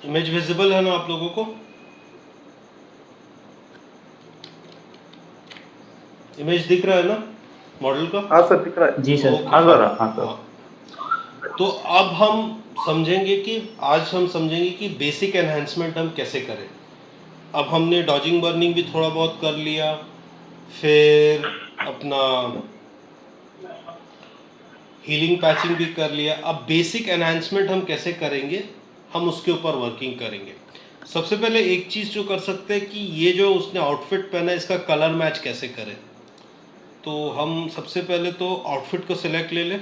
Image visible है ना आप लोगों को? इमेज दिख रहा है ना मॉडल का? हाँ सर, दिख रहा है। जी सर। ओके हाँ सर, फाइन। हाँ सर। हाँ, तो अब हम समझेंगे कि आज हम समझेंगे कि बेसिक एनहांसमेंट हम कैसे करें। अब हमने डॉजिंग बर्निंग भी थोड़ा बहुत कर लिया, फिर अपना हीलिंग पैचिंग भी कर लिया। अब बेसिक एनहांसमेंट हम कैसे करेंगे, हम उसके ऊपर वर्किंग करेंगे। सबसे पहले एक चीज़ जो कर सकते हैं कि ये जो उसने आउटफिट पहना है इसका कलर मैच कैसे करें। तो हम सबसे पहले तो आउटफिट को सिलेक्ट ले लें।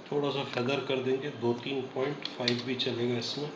थोड़ा सा फेदर कर देंगे, 2-3.5 भी चलेगा इसमें।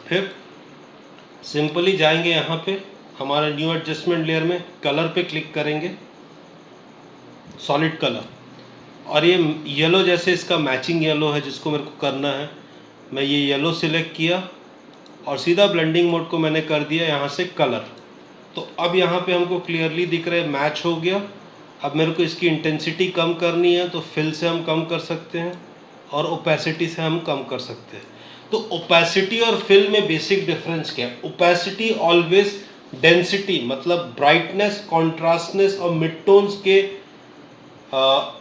फिर सिंपली जाएंगे यहाँ पे हमारा न्यू एडजस्टमेंट लेयर में, कलर पे क्लिक करेंगे, सॉलिड कलर, और ये येलो जैसे इसका मैचिंग येलो है जिसको मेरे को करना है, मैं ये येलो सिलेक्ट किया और सीधा ब्लेंडिंग मोड को मैंने कर दिया यहाँ से कलर। तो अब यहाँ पे हमको क्लियरली दिख रहा है मैच हो गया। अब मेरे को इसकी इंटेंसिटी कम करनी है तो फिल से हम कम कर सकते हैं और ओपेसिटी से हम कम कर सकते हैं। तो ओपेसिटी और फिल में बेसिक डिफरेंस क्या है? ओपेसिटी ऑलवेज डेंसिटी मतलब ब्राइटनेस, कॉन्ट्रास्टनेस और मिड टोन्स के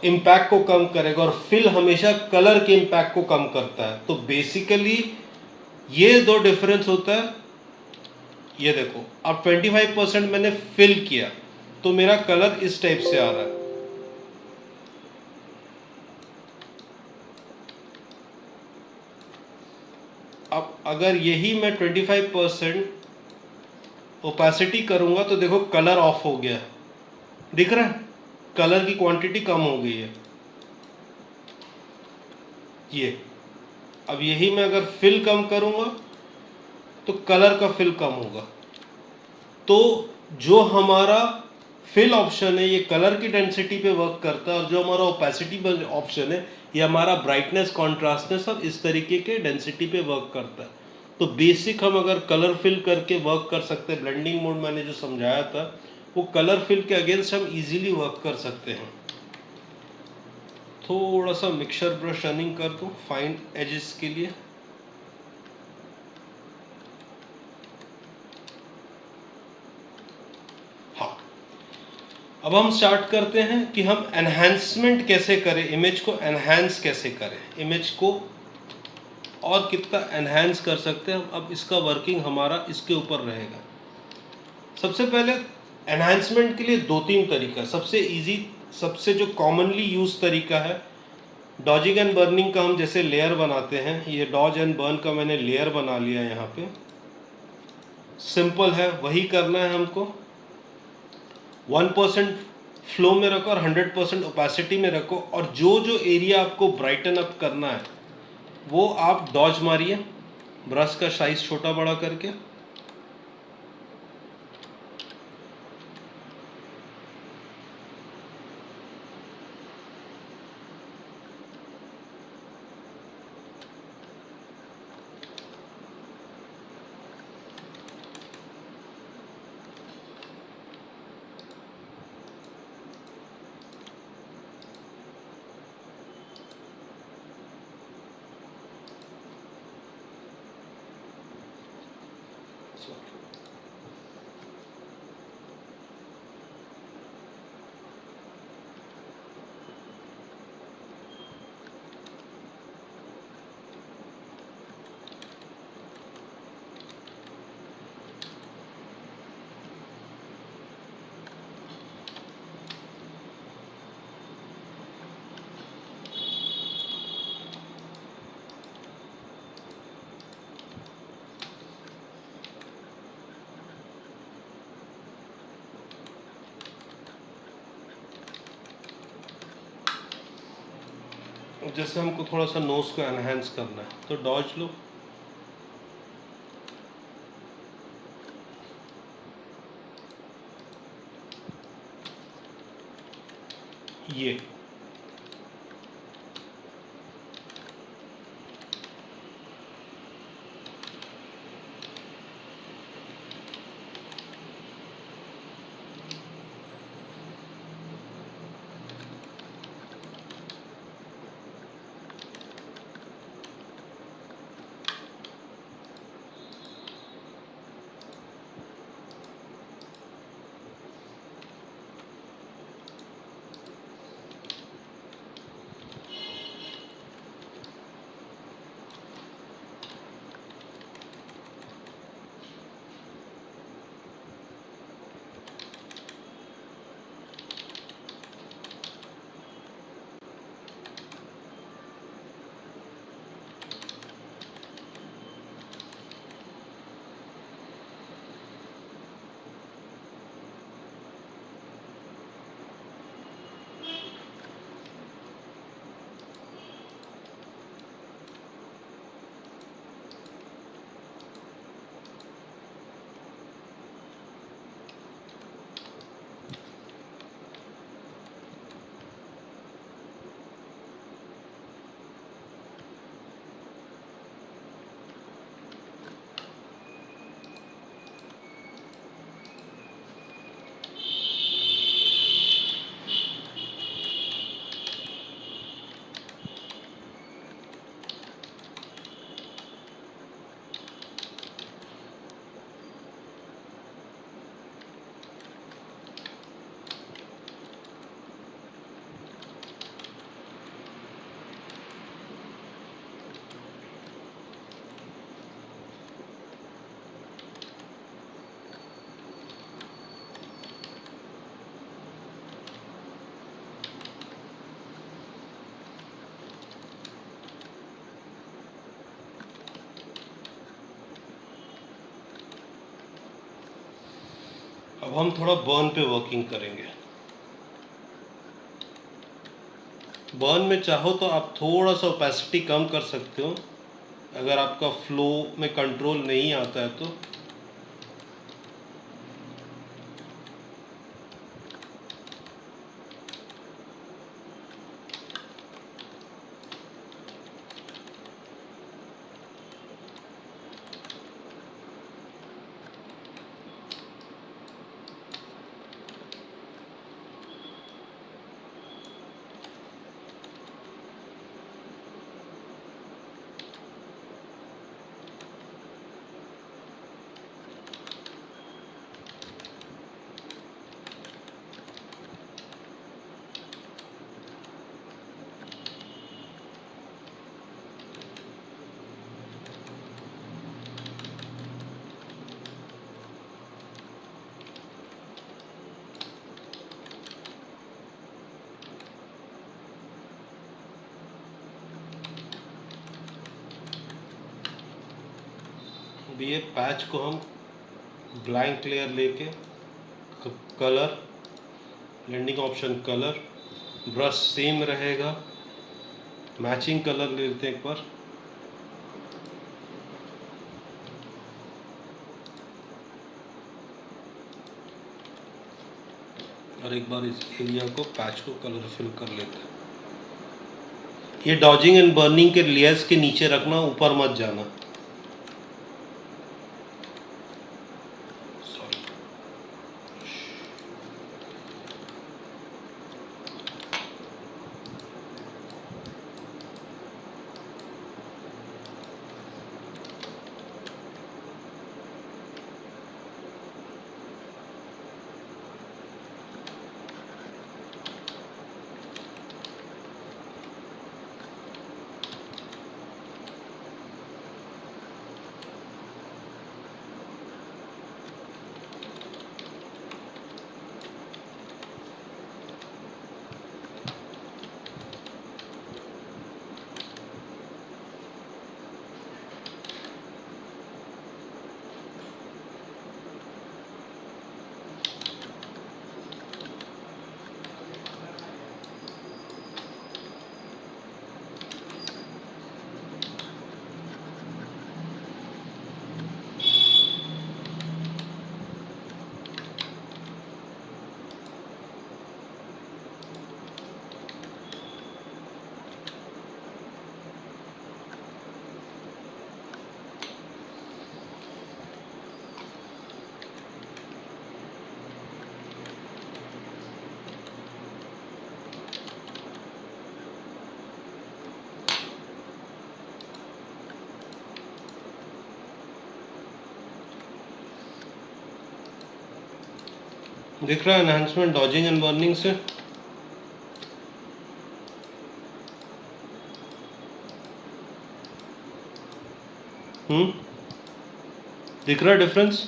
इम्पैक्ट को कम करेगा, और फिल हमेशा कलर के इम्पैक्ट को कम करता है। तो बेसिकली ये दो डिफरेंस होता है। ये देखो अब 25% मैंने फिल किया तो मेरा कलर इस टाइप से आ रहा है। अब अगर यही मैं 25% ओपेसिटी करूंगा तो देखो कलर ऑफ हो गया, दिख रहा है? कलर की क्वांटिटी कम हो गई है ये। अब यही मैं अगर फिल कम करूंगा तो कलर का फिल कम होगा। तो जो हमारा फिल ऑप्शन है ये कलर की डेंसिटी पे वर्क करता है, और जो हमारा ओपेसिटी ऑप्शन है ये हमारा ब्राइटनेस, कॉन्ट्रास्टनेस और इस तरीके के डेंसिटी पे वर्क करता है। तो बेसिक हम अगर कलर फिल करके वर्क कर सकते हैं, ब्लेंडिंग मोड मैंने जो समझाया था वो कलर फिल के अगेंस्ट हम इजीली वर्क कर सकते हैं। थोड़ा सा मिक्सचर ब्रश रनिंग कर दूं फाइन एजेस के लिए। हाँ, अब हम स्टार्ट करते हैं कि हम एनहांसमेंट कैसे करें, इमेज को एनहांस कैसे करें, इमेज को और कितना एनहांस कर सकते हैं। अब इसका वर्किंग हमारा इसके ऊपर रहेगा। सबसे पहले एनहांसमेंट के लिए 2-3 तरीका। सबसे इजी, सबसे जो कॉमनली यूज तरीका है, डॉजिंग एंड बर्निंग का। हम जैसे लेयर बनाते हैं, ये डॉज एंड बर्न का मैंने लेयर बना लिया यहाँ पे। सिंपल है, वही करना है हमको। 1% फ्लो में रखो और 100% ओपेसिटी में रखो, और जो जो एरिया आपको ब्राइटन अप करना है वो आप डॉज मारिए ब्रश का साइज छोटा बड़ा करके। जैसे हमको थोड़ा सा नोज को एनहांस करना है तो डॉज लो, ये अब हम थोड़ा बर्न पे वर्किंग करेंगे। बर्न में चाहो तो आप थोड़ा सा ओपेसिटी कम कर सकते हो, अगर आपका फ्लो में कंट्रोल नहीं आता है तो। अभी ये पैच को हम ब्लैंक लेयर लेके colour, blending option colour, brush same रहेगा, मैचिंग कलर लेते हैं एक बार, और एक बार इस एरिया को पैच को कलर फिल कर लेते हैं। ये डॉजिंग एंड बर्निंग के लेयर्स के नीचे रखना, ऊपर मत जाना। दिख रहा है एनहांसमेंट डॉजिंग एंड बर्निंग से? दिख रहा है डिफरेंस?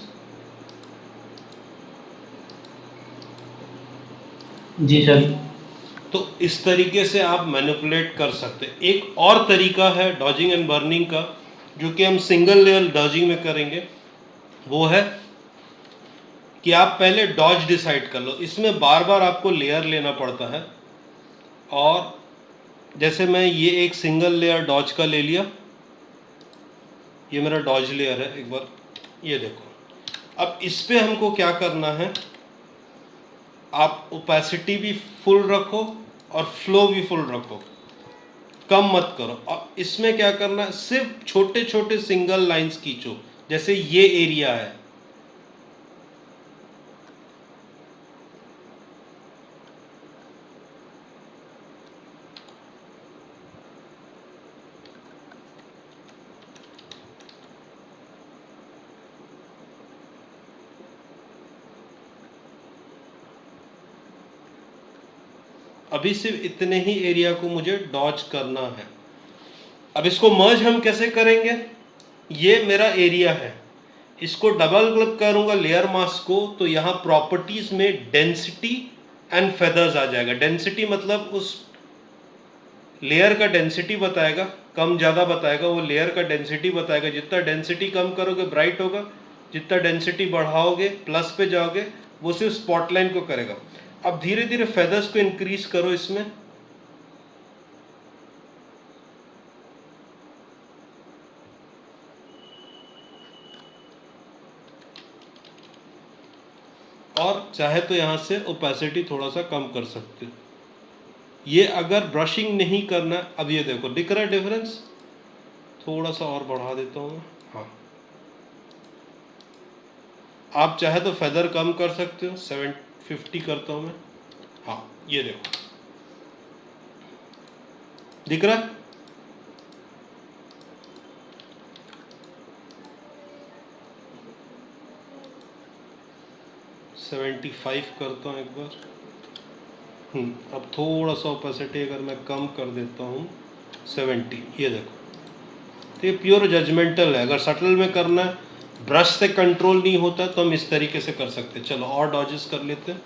जी सर। तो इस तरीके से आप मैनिपुलेट कर सकते हैं। एक और तरीका है डॉजिंग एंड बर्निंग का, जो कि हम सिंगल लेयर डॉजिंग में करेंगे, वो है कि आप पहले डॉज डिसाइड कर लो। इसमें बार बार आपको लेयर लेना पड़ता है, और जैसे मैं ये एक सिंगल लेयर डॉज का ले लिया, ये मेरा डॉज लेयर है, एक बार ये देखो। अब इस पे हमको क्या करना है, आप ओपेसिटी भी फुल रखो और फ्लो भी फुल रखो, कम मत करो। अब इसमें क्या करना है, सिर्फ छोटे छोटे सिंगल लाइंस खींचो, जैसे ये एरिया है, अभी सिर्फ इतने ही एरिया को मुझे डॉज करना है। अब इसको मर्ज हम कैसे करेंगे, ये मेरा एरिया है, इसको डबल क्लिक करूंगा लेयर मास्क को, तो यहाँ प्रॉपर्टीज में डेंसिटी एंड फेदर्स आ जाएगा। डेंसिटी मतलब उस लेयर का डेंसिटी बताएगा, कम ज़्यादा बताएगा, वो लेयर का डेंसिटी बताएगा। जितना डेंसिटी कम करोगे ब्राइट होगा, जितना डेंसिटी बढ़ाओगे प्लस पे जाओगे, वो सिर्फ स्पॉटलाइन को करेगा। अब धीरे धीरे फेदर्स को इंक्रीज करो इसमें, और चाहे तो यहाँ से ओपेसिटी थोड़ा सा कम कर सकते हो। ये अगर ब्रशिंग नहीं करना, अब ये देखो दिख रहा है डिफरेंस, थोड़ा सा और बढ़ा देता हूँ मैं। हाँ, आप चाहे तो फेदर कम कर सकते हो, 750 करता हूँ मैं। हाँ, ये देखो दिख रहा है। 75 करता हूँ एक बार। अब थोड़ा सा ओपेसिटी अगर मैं कम कर देता हूँ 70, ये देखो। तो ये प्योर जजमेंटल है, अगर सटल में करना है, ब्रश से कंट्रोल नहीं होता, तो हम इस तरीके से कर सकते हैं। चलो और डॉजेस कर लेते हैं।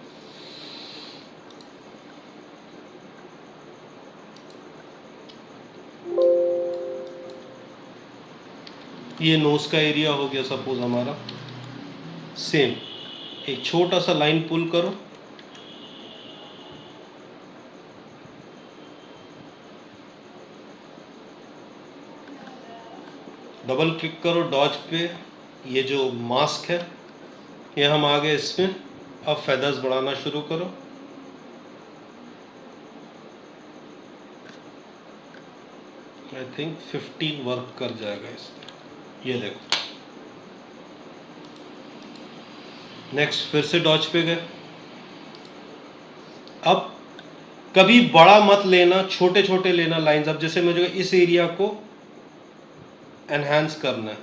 ये नोज का एरिया हो गया सपोज हमारा। सेम एक छोटा सा लाइन पुल करो, डबल क्लिक करो डॉज पे, ये जो मास्क है ये हम आ गए इसमें। अब फेदर्स बढ़ाना शुरू करो, आई थिंक 15 वर्क कर जाएगा इसमें, ये देखो। नेक्स्ट फिर से डॉज पे गए। अब कभी बड़ा मत लेना, छोटे छोटे लेना लाइंस। अब जैसे मुझे इस एरिया को एनहांस करना है,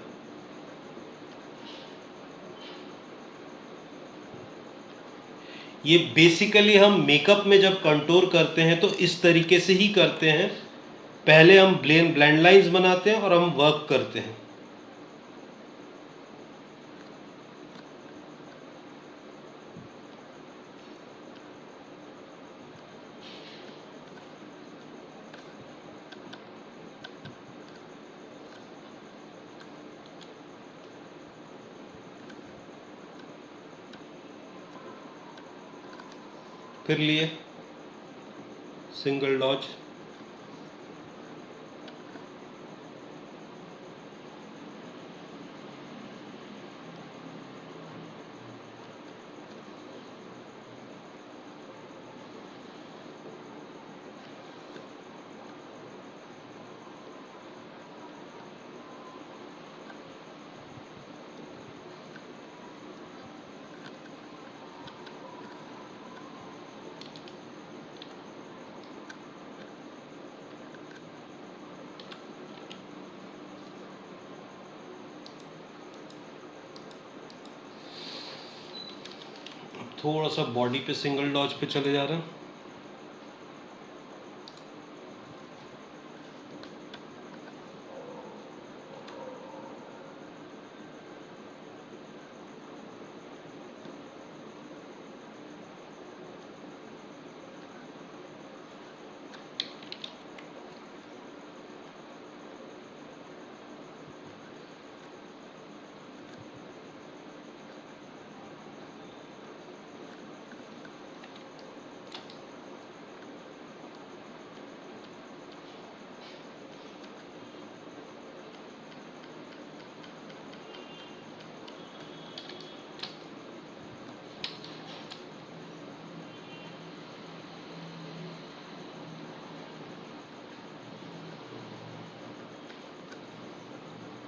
ये बेसिकली हम मेकअप में जब कंटूर करते हैं तो इस तरीके से ही करते हैं। पहले हम ब्लेंड लाइंस बनाते हैं और हम वर्क करते हैं। फिर लिए सिंगल डॉज, थोड़ा सा बॉडी पे सिंगल डॉज पे चले जा रहे हैं।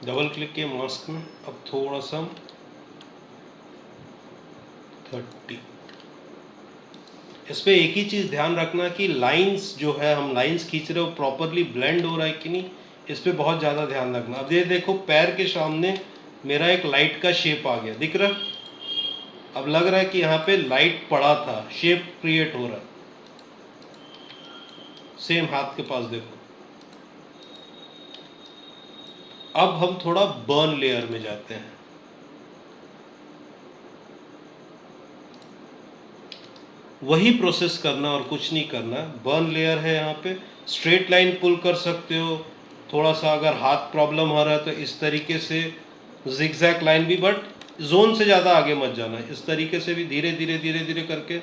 डबल क्लिक किया मास्क में, अब थोड़ा सा 30। इस पे एक ही चीज़ ध्यान रखना कि लाइंस जो है हम लाइंस खींच रहे हो प्रॉपरली ब्लेंड हो रहा है कि नहीं, इस पे बहुत ज़्यादा ध्यान रखना। अब ये देखो पैर के सामने मेरा एक लाइट का शेप आ गया, दिख रहा। अब लग रहा है कि यहाँ पे लाइट पड़ा था, शेप क्रिएट हो रहा है। सेम हाथ के पास देखो। अब हम थोड़ा बर्न लेयर में जाते हैं। वही प्रोसेस करना और कुछ नहीं करना। बर्न लेयर है यहाँ पे, स्ट्रेट लाइन पुल कर सकते हो। थोड़ा सा अगर हाथ प्रॉब्लम हो रहा है तो इस तरीके से जिगजैग लाइन भी, बट जोन से ज़्यादा आगे मत जाना। इस तरीके से भी धीरे धीरे धीरे धीरे करके।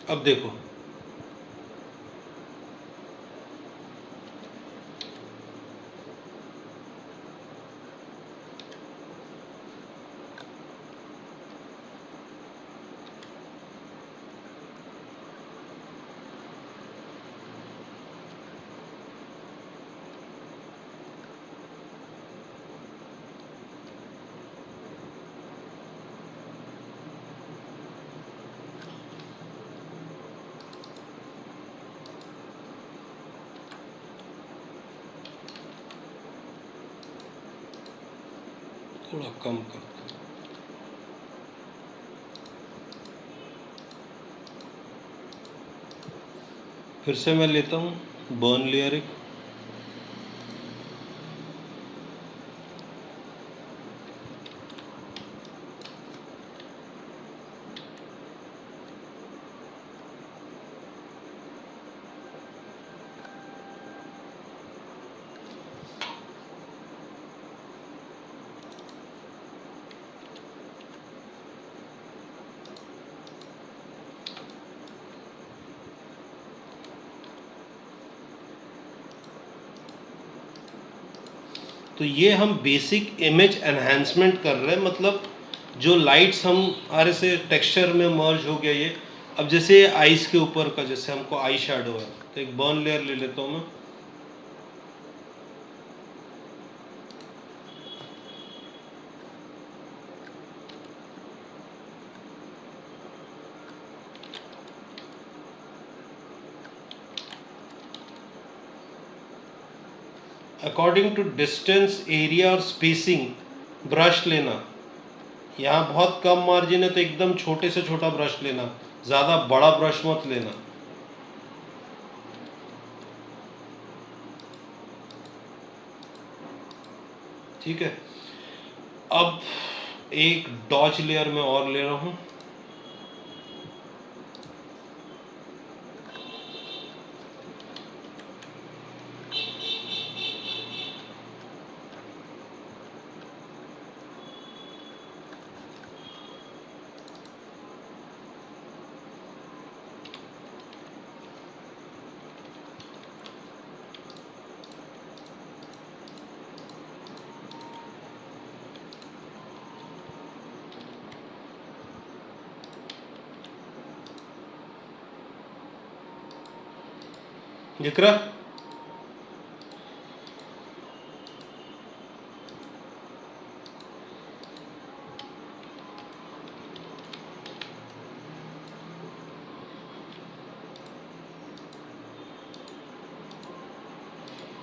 अब देखो थोड़ा कम करते हैं। फिर से मैं लेता हूँ बर्न लेयर एक, तो ये हम बेसिक इमेज एनहांसमेंट कर रहे हैं, मतलब जो लाइट्स हम हमारे से टेक्सचर में मर्ज हो गया ये। अब जैसे आईज के ऊपर का जैसे हमको आई शैडो है, तो एक बर्न लेयर ले लेता हूँ मैं, अकॉर्डिंग टू डिस्टेंस, एरिया और स्पेसिंग ब्रश लेना। यहाँ बहुत कम मार्जिन है तो एकदम छोटे से छोटा ब्रश लेना, ज़्यादा बड़ा ब्रश मत लेना। ठीक है, अब एक डॉज लेयर में और ले रहा हूँ, दिख रहा?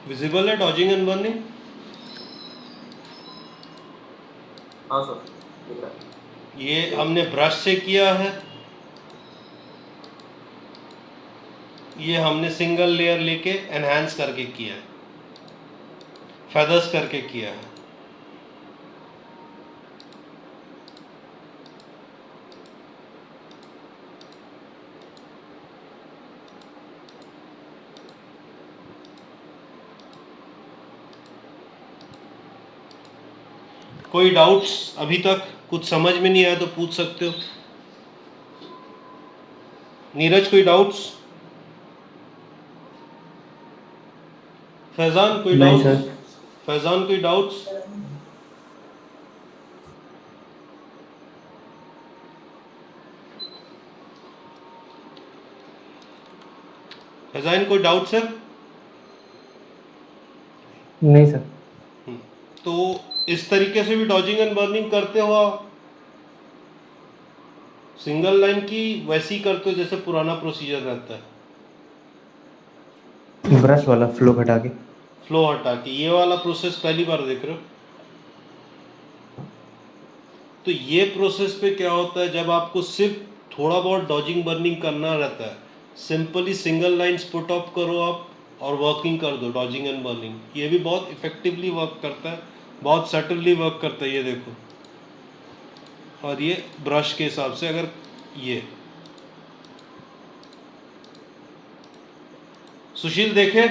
विजिबल है डॉजिंग एंड बर्निंग? हाँ सर, दिख रहा है। ये हमने ब्रश से किया है, ये हमने सिंगल लेयर लेके एनहांस करके किया है, फेदर्स करके किया है। कोई डाउट्स अभी तक? कुछ समझ में नहीं आया तो पूछ सकते हो। नीरज कोई डाउट्स? फैजान कोई नहीं डाउट? सर। फैजान कोई डाउट्स? फैजान कोई डाउट्स है? नहीं सर। तो इस तरीके से भी डॉजिंग एंड बर्निंग करते हो आप? सिंगल लाइन की वैसी करते हो जैसे पुराना प्रोसीजर रहता है, ब्रश वाला फ्लो घटा के। फ्लो हटा के? ये वाला प्रोसेस पहली बार देख रहे हो? तो ये प्रोसेस पे क्या होता है, जब आपको सिर्फ थोड़ा बहुत डॉजिंग बर्निंग करना रहता है, simply single lines put up करो आप और वर्किंग कर दो डॉजिंग एंड बर्निंग। ये भी बहुत इफेक्टिवली वर्क करता है, बहुत सटनली वर्क करता है, ये देखो। और ये ब्रश के हिसाब से, अगर ये सुशील देखे,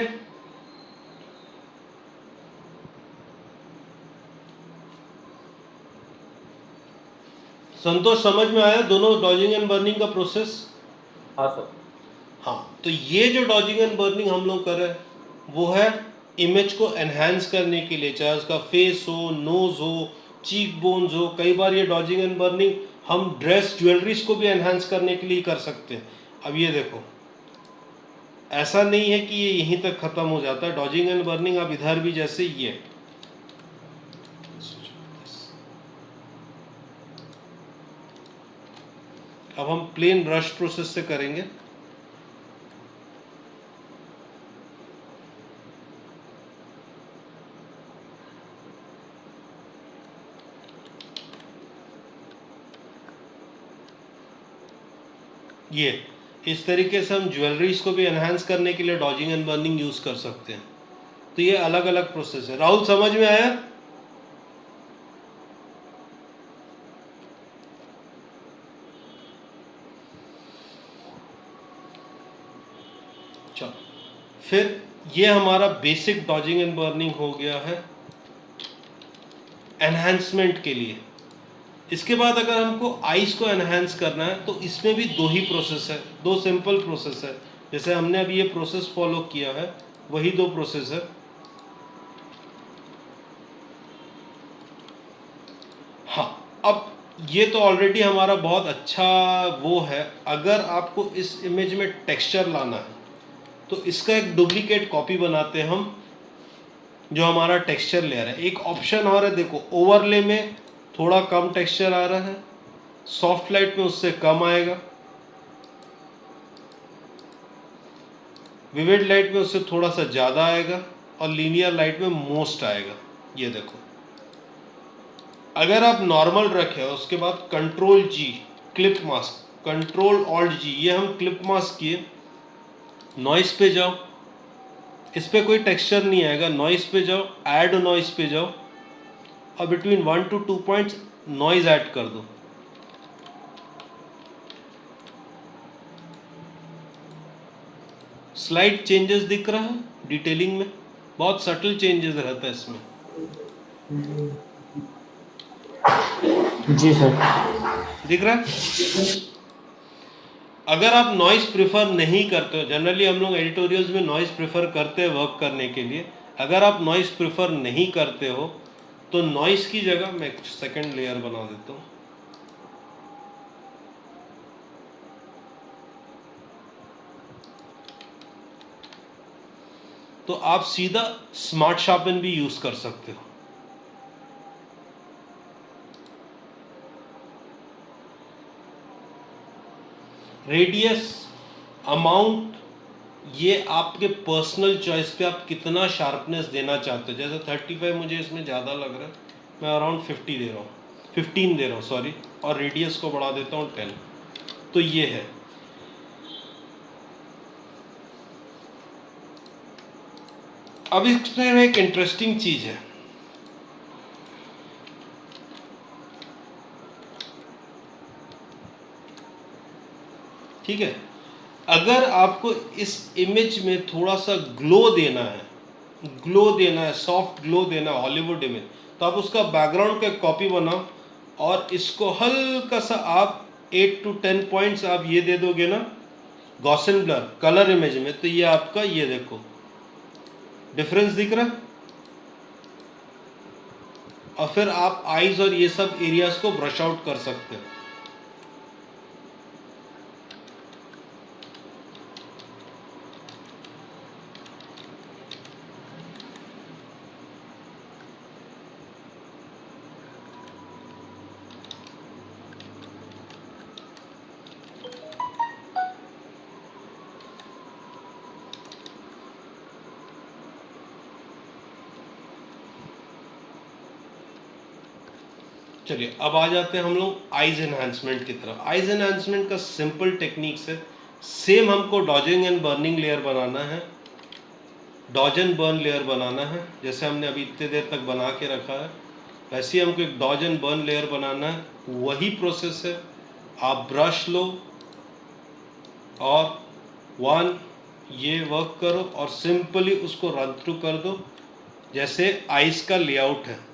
संतोष समझ में आया दोनों डॉजिंग एंड बर्निंग का प्रोसेस? हाँ सर। हाँ, तो ये जो डॉजिंग एंड बर्निंग हम लोग कर रहे हैं वो है इमेज को एनहांस करने के लिए, चाहे उसका फेस हो, नोज हो, चीक बोन्स हो। कई बार ये डॉजिंग एंड बर्निंग हम ड्रेस ज्वेलरीज को भी एनहांस करने के लिए कर सकते हैं। अब ये देखो, ऐसा नहीं है कि ये यहीं तक ख़त्म हो जाता है डॉजिंग एंड बर्निंग। अब इधर भी जैसे ये, अब हम प्लेन ब्रश प्रोसेस से करेंगे। ये इस तरीके से हम ज्वेलरीज को भी एनहांस करने के लिए डॉजिंग एंड बर्निंग यूज़ कर सकते हैं। तो ये अलग अलग प्रोसेस है। राहुल समझ में आया? चलो, फिर ये हमारा बेसिक डॉजिंग एंड बर्निंग हो गया है एनहांसमेंट के लिए। इसके बाद अगर हमको आइस को एनहांस करना है तो इसमें भी दो ही प्रोसेस है, दो सिंपल प्रोसेस है। जैसे हमने अभी ये प्रोसेस फॉलो किया है वही दो प्रोसेस है। हाँ, अब ये तो ऑलरेडी हमारा बहुत अच्छा वो है। अगर आपको इस इमेज में टेक्सचर लाना है तो इसका एक डुप्लीकेट कॉपी बनाते हैं हम, जो हमारा टेक्सचर लेयर है। एक ऑप्शन और है, देखो ओवरले में थोड़ा कम टेक्सचर आ रहा है, सॉफ्ट लाइट में उससे कम आएगा, विविड लाइट में उससे थोड़ा सा ज़्यादा आएगा, और लीनियर लाइट में मोस्ट आएगा। ये देखो, अगर आप नॉर्मल रखे हो उसके बाद कंट्रोल जी क्लिप मास्क, कंट्रोल ऑल्ट जी, ये हम क्लिप मास्क किए, नॉइस पे जाओ, इस पे कोई टेक्सचर नहीं आएगा, नॉइस पे जाओ, ऐड नॉइस पे जाओ, और between 1 to 2 points noise add कर दो। स्लाइड चेंजेस दिख रहा है डिटेलिंग में, बहुत सटल चेंजेस रहता है इसमें। जी सर। दिख रहा है? अगर आप नॉइस प्रेफर नहीं करते हो, जनरली हम लोग एडिटोरियल्स में नॉइस प्रेफर करते हैं वर्क करने के लिए। अगर आप नॉइस प्रेफर नहीं करते हो तो नॉइस की जगह मैं एक सेकंड लेयर बना देता हूँ। तो आप सीधा स्मार्ट शार्पन भी यूज कर सकते हो। रेडियस, अमाउंट, ये आपके पर्सनल चॉइस पे आप कितना शार्पनेस देना चाहते हो। जैसे 35 मुझे इसमें ज़्यादा लग रहा है, मैं अराउंड 50 दे रहा हूँ, 15 दे रहा हूँ सॉरी, और रेडियस को बढ़ा देता हूँ 10। तो ये है। अब इसमें एक इंटरेस्टिंग चीज़ है, ठीक है। अगर आपको इस इमेज में थोड़ा सा ग्लो देना है, ग्लो देना है, सॉफ्ट ग्लो देना है, हॉलीवुड इमेज, तो आप उसका बैकग्राउंड का कॉपी बनाओ और इसको हल्का सा आप 8 to 10 पॉइंट्स आप ये दे दोगे ना गॉसियन ब्लर कलर इमेज में, तो ये आपका, ये देखो डिफरेंस दिख रहा है। और फिर आप आईज और ये सब एरियाज को ब्रश आउट कर सकते हैं। चलिए अब आ जाते हैं हम लोग आइज एनहांसमेंट की तरफ। आइज एनहांसमेंट का सिंपल टेक्निक्स है, सेम हमको डॉजिंग एंड बर्निंग लेयर बनाना है, डॉज एंड बर्न लेयर बनाना है। जैसे हमने अभी इतने देर तक बना के रखा है वैसे ही हमको एक डॉज एंड बर्न लेयर बनाना है। वही प्रोसेस है, आप ब्रश लो और वन ये वर्क करो और सिंपली उसको रन थ्रू कर दो जैसे आइस का लेआउट है।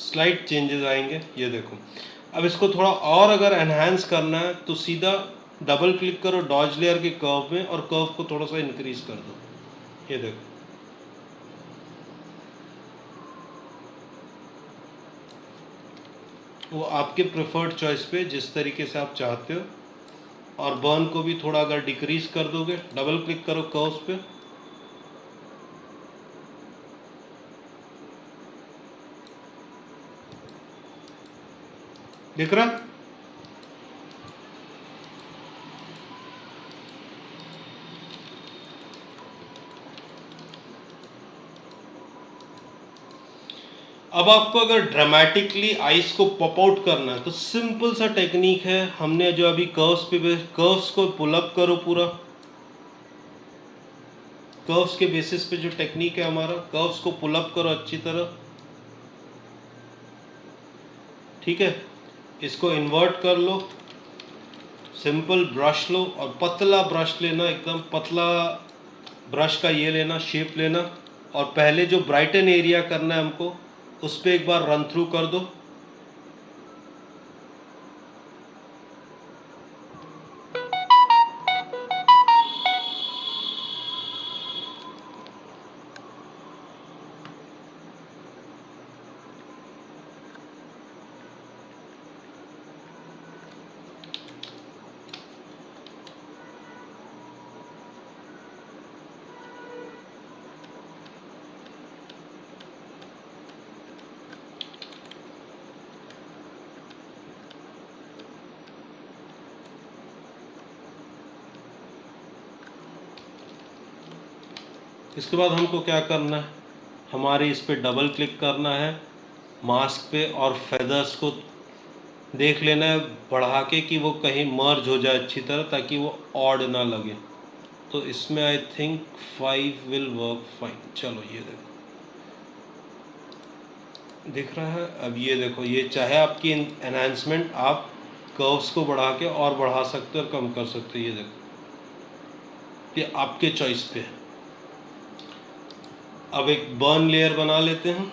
स्लाइट चेंजेस आएंगे, ये देखो। अब इसको थोड़ा और अगर एनहांस करना है तो सीधा डबल क्लिक करो डॉज लेयर के कर्व में और कर्व को थोड़ा सा इंक्रीज कर दो, ये देखो। वो आपके प्रेफर्ड चॉइस पे जिस तरीके से आप चाहते हो। और बर्न को भी थोड़ा अगर डिक्रीज कर दोगे, डबल क्लिक करो कर्व्स पे, दिख रहा है? अब आपको अगर ड्रामेटिकली आइस को पॉप आउट करना है तो सिंपल सा टेक्निक है, हमने जो अभी कर्व्स को पुल अप करो पूरा। कर्व्स के बेसिस पे जो टेक्निक है हमारा, कर्व्स को पुल अप करो अच्छी तरह, ठीक है। इसको इन्वर्ट कर लो, सिंपल ब्रश लो और पतला ब्रश लेना, एकदम पतला ब्रश का ये लेना, शेप लेना। और पहले जो ब्राइटन एरिया करना है हमको, उस पर एक बार रन थ्रू कर दो। इसके बाद हमको क्या करना है, हमारे इस पे डबल क्लिक करना है मास्क पे और फेदर्स को देख लेना है बढ़ा के कि वो कहीं मर्ज हो जाए अच्छी तरह, ताकि वो ऑड ना लगे। तो इसमें I think 5 will work fine. चलो ये देखो, दिख रहा है? अब ये देखो, ये चाहे आपकी एनहांसमेंट आप कर्व्स को बढ़ा के और बढ़ा सकते हो और कम कर सकते हो, ये देखो, ये आपके चॉइस पे है। अब एक बर्न लेयर बना लेते हैं।